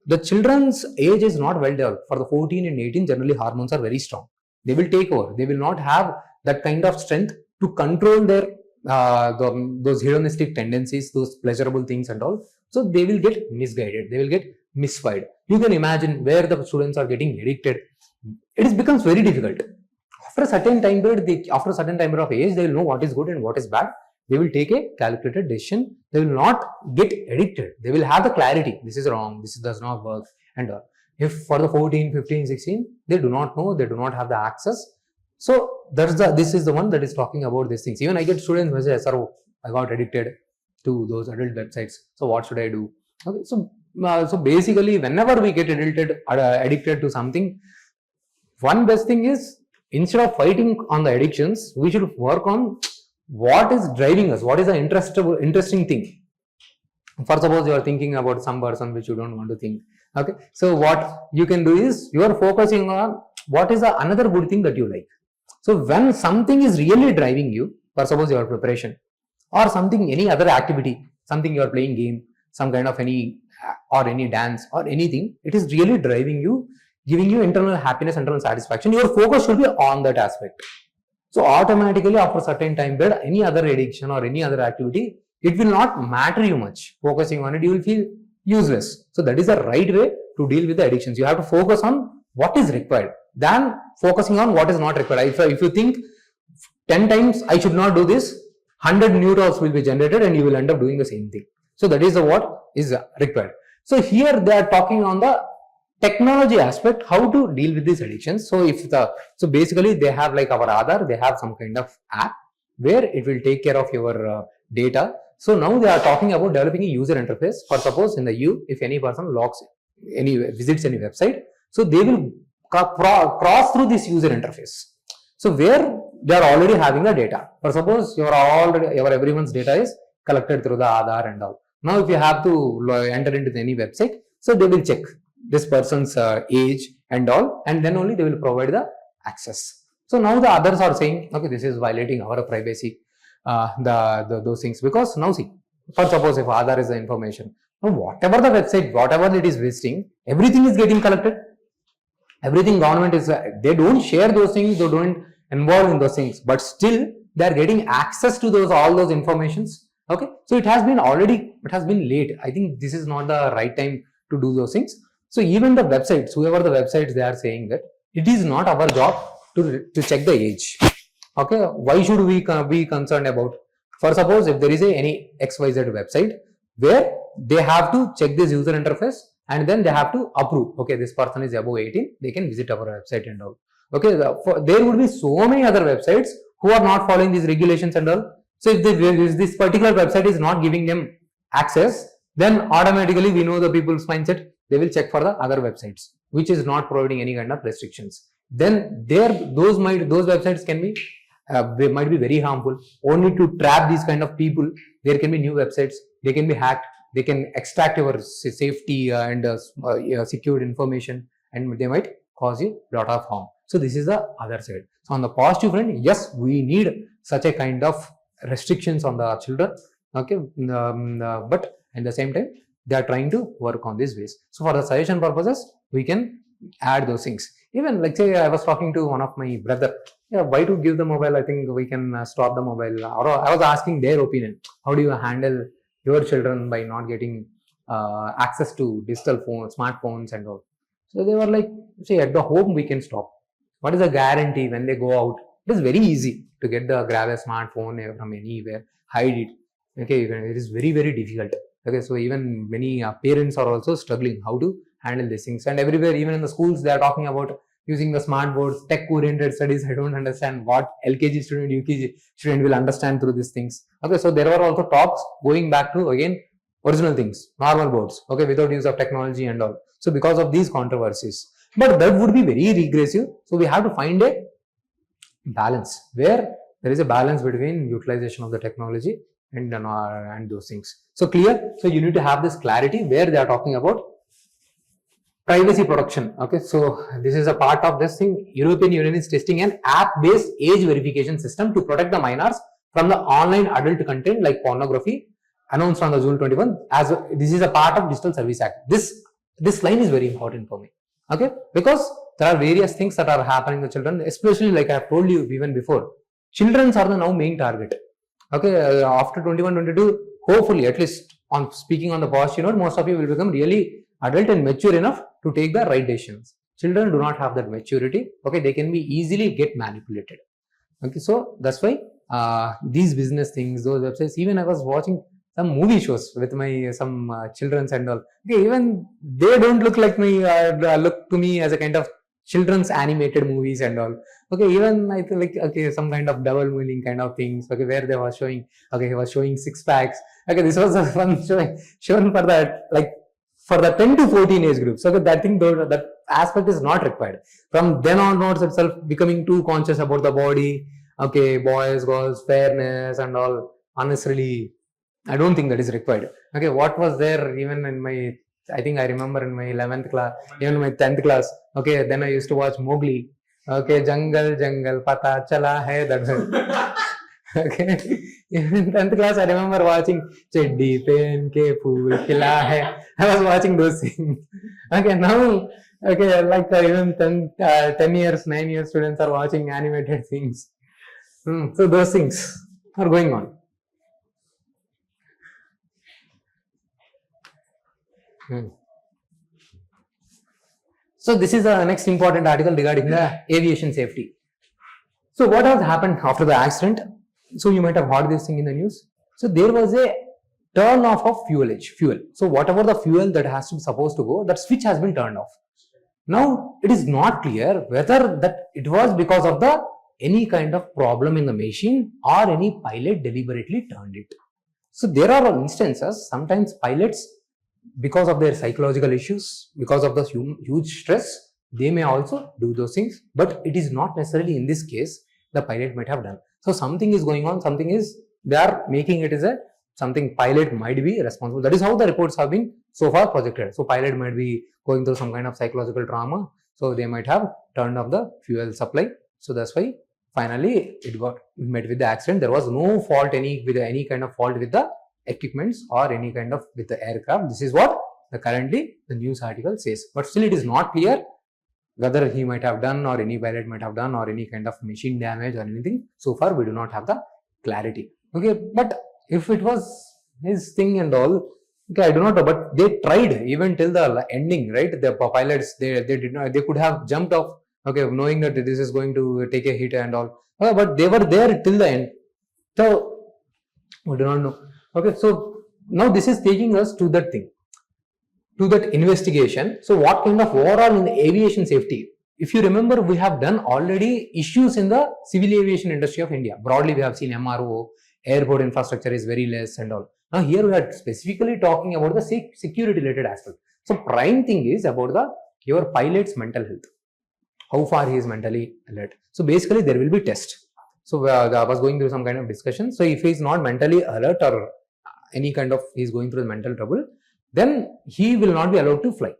S1: The children's age is not well developed. For the 14 and 18, generally hormones are very strong. They will take over. They will not have that kind of strength to control their those hedonistic tendencies, those pleasurable things and all. So they will get misguided. They will get misfired. You can imagine where the students are getting addicted. It becomes very difficult. After a certain time period, after a certain time period of age, they will know what is good and what is bad. They will take a calculated decision. They will not get addicted. They will have the clarity. This is wrong. This does not work. And if for the 14, 15, 16, they do not know. They do not have the access. So this is the one that is talking about these things. Even I get students message, sir, I got addicted to those adult websites. So what should I do? Okay. So basically, whenever we get addicted to something, one best thing is, instead of fighting on the addictions, we should work on what is driving us, what is the interesting thing. For suppose you are thinking about some person which you don't want to think. Okay, so what you can do is, you are focusing on what is the another good thing that you like. So when something is really driving you, for suppose your preparation or something, any other activity, something you are playing game, some kind of any dance or anything, it is really driving you, giving you internal happiness, internal satisfaction. Your focus should be on that aspect. So automatically after a certain time period, any other addiction or any other activity, it will not matter you much. Focusing on it, you will feel useless. So that is the right way to deal with the addictions. You have to focus on what is required than focusing on what is not required. If you think 10 times I should not do this, 100 new thoughts will be generated and you will end up doing the same thing. So that is what is required. So here they are talking on the technology aspect, how to deal with these addictions. So basically they have like our Aadhaar, they have some kind of app where it will take care of your data. So now they are talking about developing a user interface. For suppose if any person visits any website, so they will cross through this user interface. So where they are already having the data. For suppose everyone's data is collected through the Aadhaar and all. Now if you have to enter into any website, so they will check this person's age and all, and then only they will provide the access. So now the others are saying, okay, this is violating our privacy, those things, because now see, for suppose if Aadhaar is the information, now whatever the website, whatever it is visiting, everything is getting collected. Everything government is, they don't share those things, they don't involve in those things, but still they are getting access to all those informations. Okay, so it has been late. I think this is not the right time to do those things. So even the websites, whoever the websites, they are saying that it is not our job to check the age. Okay, why should we be concerned about? For suppose if there is any XYZ website where they have to check this user interface and then they have to approve. Okay, this person is above 18, they can visit our website and all. Okay, there would be so many other websites who are not following these regulations and all. So if this particular website is not giving them access, then automatically we know the people's mindset, they will check for the other websites which is not providing any kind of restrictions. Then those websites can be they might be very harmful. Only to trap these kind of people, there can be new websites, they can be hacked, they can extract your safety and secured information, and they might cause you a lot of harm. So this is the other side. So on the positive front, yes, we need such a kind of restrictions on the children. Okay, but at the same time, they are trying to work on these ways. So for the suggestion purposes, we can add those things. Even like say I was talking to one of my brother, yeah, why to give the mobile? I think we can stop the mobile. Or I was asking their opinion. How do you handle your children by not getting access to digital phones, smartphones and all? So they were like, see, at the home we can stop. What is the guarantee when they go out? It is very easy to grab a smartphone from anywhere, hide it. Okay, it is very, very difficult. Okay, so even many parents are also struggling how to handle these things. And everywhere, even in the schools, they are talking about using the smart boards, tech-oriented studies. I don't understand what LKG student, UKG student will understand through these things. Okay, so there were also talks going back to, again, original things, normal boards, okay, without use of technology and all. So because of these controversies. But that would be very regressive. So we have to find a balance where there is a balance between utilization of the technology and those things. So clear? So you need to have this clarity where they are talking about privacy protection. Okay, so this is a part of this thing. European Union is testing an app-based age verification system to protect the minors from the online adult content like pornography, announced on the June 21. As this is a part of Digital Service Act. This line is very important for me. Okay, because there are various things that are happening to children, especially like I have told you even before. Children are the now main target. Okay, after 21, 22, hopefully, at least on speaking on the positive note, most of you will become really adult and mature enough to take the right decisions. Children do not have that maturity. Okay, they can be easily get manipulated. Okay, so that's why these business things, those websites, even I was watching some movie shows with my some children's and all. Okay, even they don't look like me, look to me as a kind of children's animated movies and all. Okay, even I feel like, okay, some kind of double meaning kind of things. Okay, where they were showing, okay, he was showing six packs. Okay, this was one shown for that, like for the 10 to 14 age groups. Okay, that thing, that aspect is not required. From then onwards itself, becoming too conscious about the body. Okay, boys, girls, fairness and all. Unnecessarily, I don't think that is required. Okay, what was there even in my, I think I remember in my 11th class, even my 10th class. Okay, then I used to watch Mowgli. Okay, Jungle, Pata Chala Hai. That okay, in 10th class, I remember watching Cheddi Pen Ke Phool Khila Hai. I was watching those things. Okay, now, okay, like even 10 years, 9 years students are watching animated things. So those things are going on. So this is the next important article regarding the aviation safety. So what has happened after the accident? So you might have heard this thing in the news. So there was a turn off of fuel. So whatever the fuel that has to be supposed to go, that switch has been turned off. Now it is not clear whether that it was because of the any kind of problem in the machine or any pilot deliberately turned it. So there are instances, sometimes pilots, because of their psychological issues, because of the huge stress, they may also do those things, but it is not necessarily in this case the pilot might have done. So something is going on, something is, they are making it as a something pilot might be responsible. That is how the reports have been so far projected. So pilot might be going through some kind of psychological trauma, so they might have turned off the fuel supply. So that's why finally it got met with the accident. There was no fault any kind of fault with the equipments or any kind of with the aircraft. This is what currently the news article says, but still it is not clear whether he might have done or any pilot might have done or any kind of machine damage or anything. So far we do not have the clarity. Okay, but if it was his thing and all, okay, I do not know, but they tried even till the ending, right? The pilots, they did not, they could have jumped off, okay, knowing that this is going to take a hit and all, but they were there till the end. So we do not know. Okay, so now this is taking us to that thing, to that investigation. So what kind of overall in the aviation safety? If you remember, we have done already issues in the civil aviation industry of India. Broadly, we have seen MRO, airport infrastructure is very less and all. Now here we are specifically talking about the security related aspect. So prime thing is about your pilot's mental health. How far he is mentally alert. So basically there will be test. So I was going through some kind of discussion. So if he is not mentally alert or any kind of he is going through the mental trouble, then he will not be allowed to fly.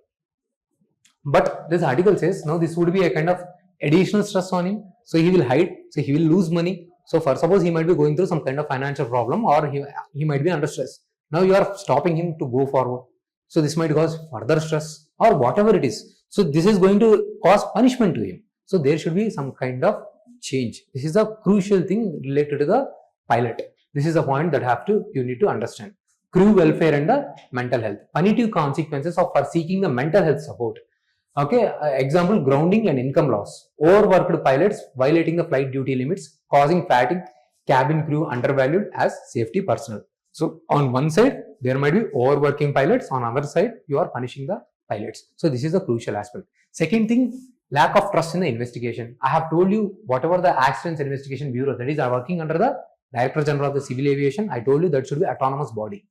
S1: But this article says, no, this would be a kind of additional stress on him. So he will hide, so he will lose money. So for suppose he might be going through some kind of financial problem, or he might be under stress. Now you are stopping him to go forward. So this might cause further stress or whatever it is. So this is going to cause punishment to him. So there should be some kind of change. This is a crucial thing related to the pilot. This is a point that you need to understand. Crew welfare and the mental health. Punitive consequences for seeking the mental health support. Okay, example, grounding and income loss. Overworked pilots violating the flight duty limits, causing fatigue, cabin crew undervalued as safety personnel. So on one side, there might be overworking pilots. On other side, you are punishing the pilots. So this is a crucial aspect. Second thing, lack of trust in the investigation. I have told you, whatever the Accidents Investigation Bureau, that is working under the Director General of the Civil Aviation, I told you that should be autonomous body.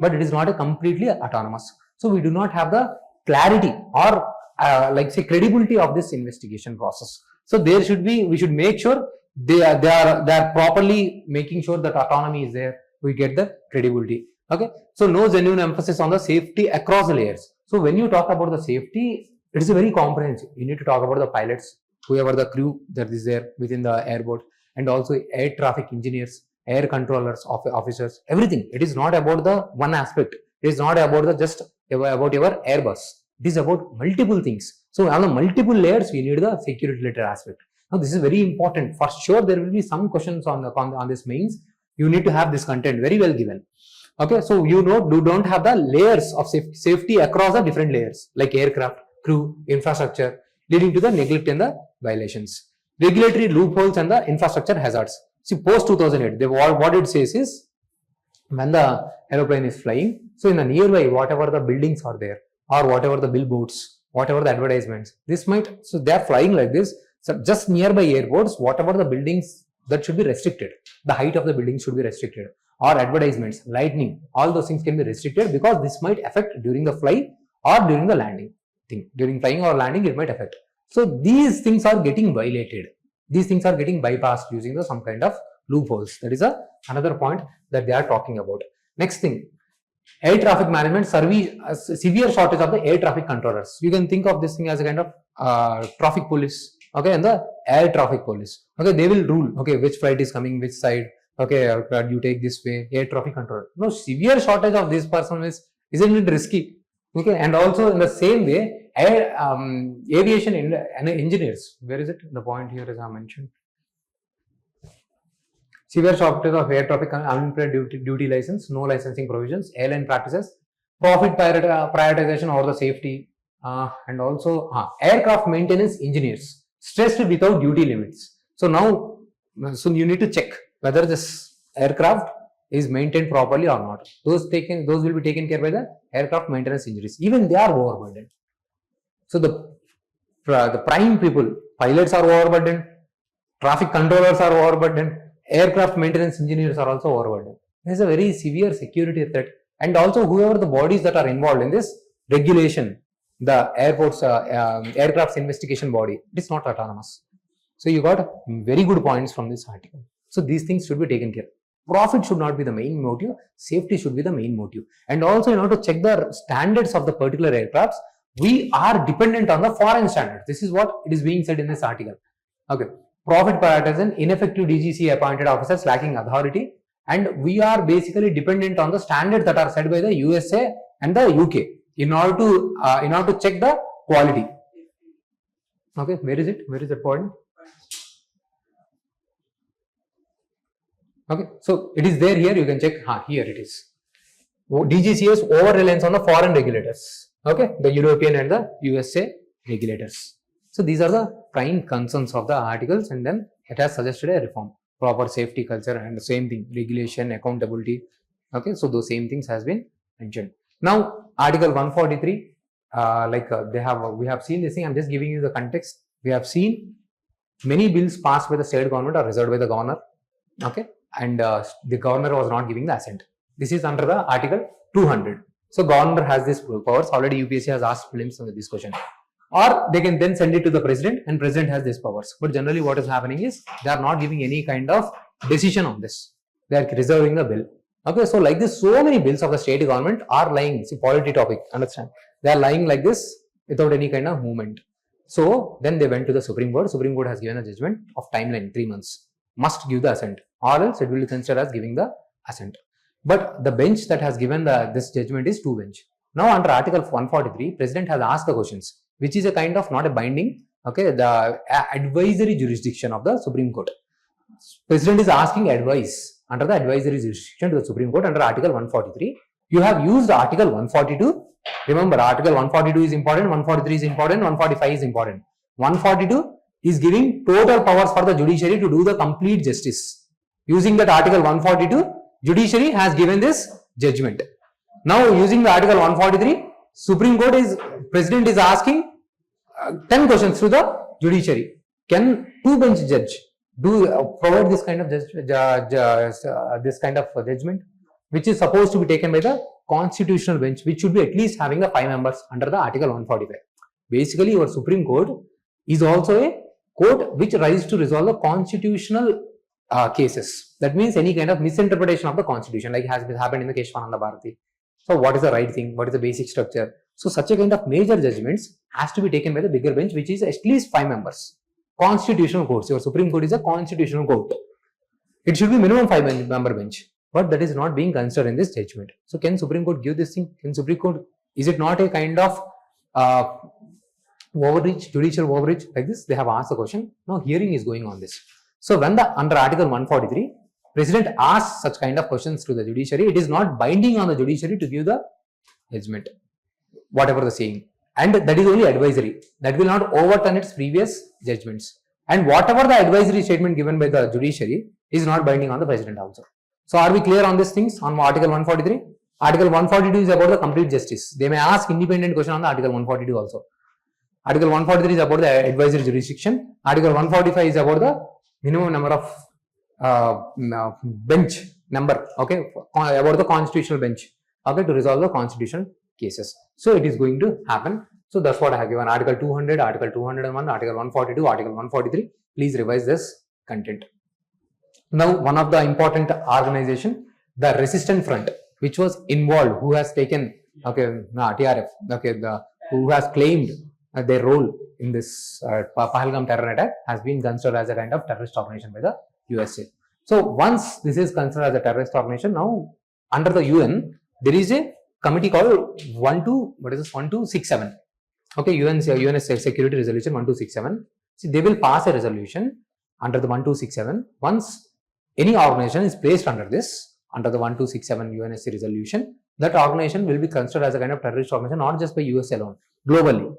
S1: But it is not a completely autonomous. So we do not have the clarity or credibility of this investigation process. So we should make sure they are properly making sure that autonomy is there. We get the credibility. Okay. So no genuine emphasis on the safety across the layers. So when you talk about the safety, it is very comprehensive. You need to talk about the pilots, whoever the crew that is there within the airport, and also air traffic engineers, air controllers, officers, everything. It is not about the one aspect. It is not about just about your Airbus. It is about multiple things. So on the multiple layers, we need the security related aspect. Now this is very important. For sure, there will be some questions on this mains. You need to have this content very well given. Okay, so you don't have the layers of safety across the different layers like aircraft, crew, infrastructure, leading to the neglect and the violations. Regulatory loopholes and the infrastructure hazards. See, post 2008, what it says is, when the aeroplane is flying, so in the nearby, whatever the buildings are there, or whatever the billboards, whatever the advertisements, so they are flying like this. So just nearby airports, whatever the buildings, that should be restricted. The height of the building should be restricted. Or advertisements, lightning, all those things can be restricted, because this might affect during the flight or during the landing. During flying or landing, it might affect. So these things are getting violated. These things are getting bypassed using some kind of loopholes. That is another point that they are talking about. Next thing, air traffic management, severe shortage of the air traffic controllers. You can think of this thing as a kind of traffic police. Okay, and the air traffic police. Okay, they will rule. Okay, which flight is coming, which side. Okay, you take this way. Air traffic controller. No, severe shortage of this person isn't it risky? Okay, and also in the same way, aviation engineers. Where is it? The point here is I mentioned. Severe shortage of air traffic unpaid duty license, no licensing provisions, airline practices, profit prioritization over the safety, and also aircraft maintenance engineers stressed without duty limits. So now, you need to check whether this aircraft is maintained properly or not. Those will be taken care by the aircraft maintenance engineers. Even they are overburdened. So the prime people, pilots are overburdened, traffic controllers are overburdened, aircraft maintenance engineers are also overburdened. There is a very severe security threat, and also whoever the bodies that are involved in this regulation, the airport's aircraft's investigation body, it is not autonomous. So you got very good points from this article. So these things should be taken care of. Profit should not be the main motive, safety should be the main motive. And also, in order to check the standards of the particular aircrafts, we are dependent on the foreign standards. This is what it is being said in this article. Okay, profit prioritization, ineffective DGC appointed officers lacking authority, and we are basically dependent on the standards that are set by the USA and the UK in order to check the quality. Okay, where is it? Where is the point? Okay, so it is there here. You can check. Here it is. DGCA's over reliance on the foreign regulators. Okay, the European and the USA regulators. So these are the prime concerns of the articles, and then it has suggested a reform, proper safety culture, and the same thing, regulation, accountability. Okay, so those same things has been mentioned. Now, Article 143, we have seen this thing. I'm just giving you the context. We have seen many bills passed by the state government are reserved by the governor. Okay, and the governor was not giving the assent. This is under the Article 200. So governor has this powers. Already UPSC has asked prelims on this question. Or they can then send it to the president, and president has these powers. But generally what is happening is they are not giving any kind of decision on this. They are reserving the bill. Okay, so like this, so many bills of the state government are lying. See, polity topic, understand? They are lying like this without any kind of movement. So then they went to the Supreme Court. Supreme Court has given a judgment of timeline 3 months. Must give the assent, or else it will be considered as giving the assent. But the bench that has given this judgment is 2 bench. Now under Article 143, President has asked the questions, which is a kind of not a binding, okay, the advisory jurisdiction of the Supreme Court. President is asking advice under the advisory jurisdiction to the Supreme Court under Article 143. You have used Article 142. Remember, Article 142 is important, 143 is important, 145 is important. 142 is giving total powers for the judiciary to do the complete justice. Using that Article 142, judiciary has given this judgment. Now, using the Article 143, Supreme Court President is asking 10 questions to the judiciary. Can 2 bench judge provide this kind of judgment, which is supposed to be taken by the constitutional bench, which should be at least having the 5 members under the Article 145. Basically, your Supreme Court is also a court which rises to resolve the constitutional cases. That means any kind of misinterpretation of the constitution, like has happened in the Keshwananda Bharati. So what is the right thing? What is the basic structure? So such a kind of major judgments has to be taken by the bigger bench, which is at least 5 members. Constitutional courts. Your Supreme Court is a constitutional court. It should be minimum 5 member bench. But that is not being considered in this judgment. So can Supreme Court give this thing? Can Supreme Court, is it not a kind of overreach, judicial overreach like this? They have asked the question. Now hearing is going on this. So when under Article 143, President asks such kind of questions to the judiciary, it is not binding on the judiciary to give the judgment, whatever the saying. And that is only advisory. That will not overturn its previous judgments. And whatever the advisory statement given by the judiciary is not binding on the President also. So are we clear on these things on Article 143? Article 142 is about the complete justice. They may ask independent question on the Article 142 also. Article 143 is about the advisory jurisdiction. Article 145 is about the minimum number of bench number, okay, about the constitutional bench, okay, to resolve the constitutional cases. So it is going to happen. So that's what I have given. Article 200, Article 201, Article 142, Article 143. Please revise this content. Now, one of the important organization, the Resistance Front, which was involved, who has taken, okay, TRF, okay, who has claimed their role in this Pahalgam terror attack, has been considered as a kind of terrorist organization by the USA. So once this is considered as a terrorist organization, now under the UN, there is a committee called 1267. Okay, UN Security Resolution 1267. See, they will pass a resolution under the 1267. Once any organization is placed under this, under the 1267 UNSC resolution, that organization will be considered as a kind of terrorist organization, not just by US alone, globally.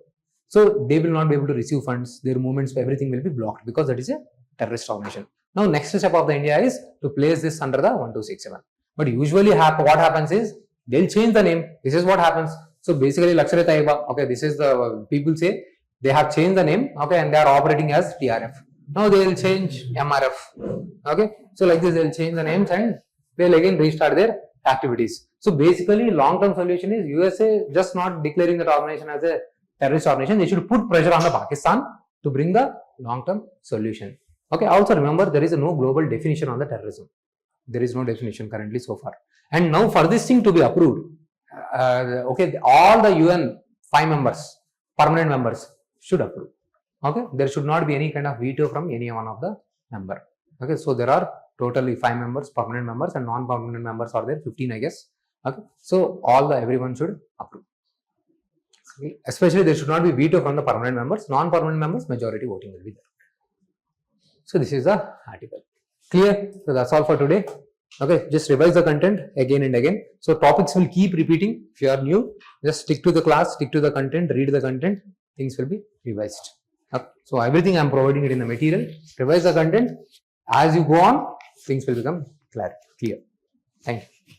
S1: So they will not be able to receive funds, their movements, everything will be blocked because that is a terrorist organization. Now, next step of the India is to place this under the 1267. But usually what happens is, they'll change the name. This is what happens. So basically, Lakshar Taiba, okay, this is the people say they have changed the name, okay, and they are operating as TRF. Now they will change MRF, okay. So like this, they will change the names and they will again restart their activities. So basically, long-term solution is USA just not declaring that organization as a terrorist organization. They should put pressure on the Pakistan to bring the long-term solution. Okay. Also remember, there is no global definition on the terrorism. There is no definition currently so far. And now for this thing to be approved, okay, all the UN 5 members, permanent members should approve. Okay, there should not be any kind of veto from any one of the member. Okay, so there are totally 5 members, permanent members, and non-permanent members are there, 15 I guess. Okay, so everyone should approve. Okay. Especially there should not be veto from the permanent members. Non-permanent members, majority voting will be there. So this is the article. Clear? So that's all for today. Okay, just revise the content again and again. So topics will keep repeating. If you are new, just stick to the class, stick to the content, read the content. Things will be revised. Okay. So everything I am providing it in the material. Revise the content. As you go on, things will become clear. Thank you.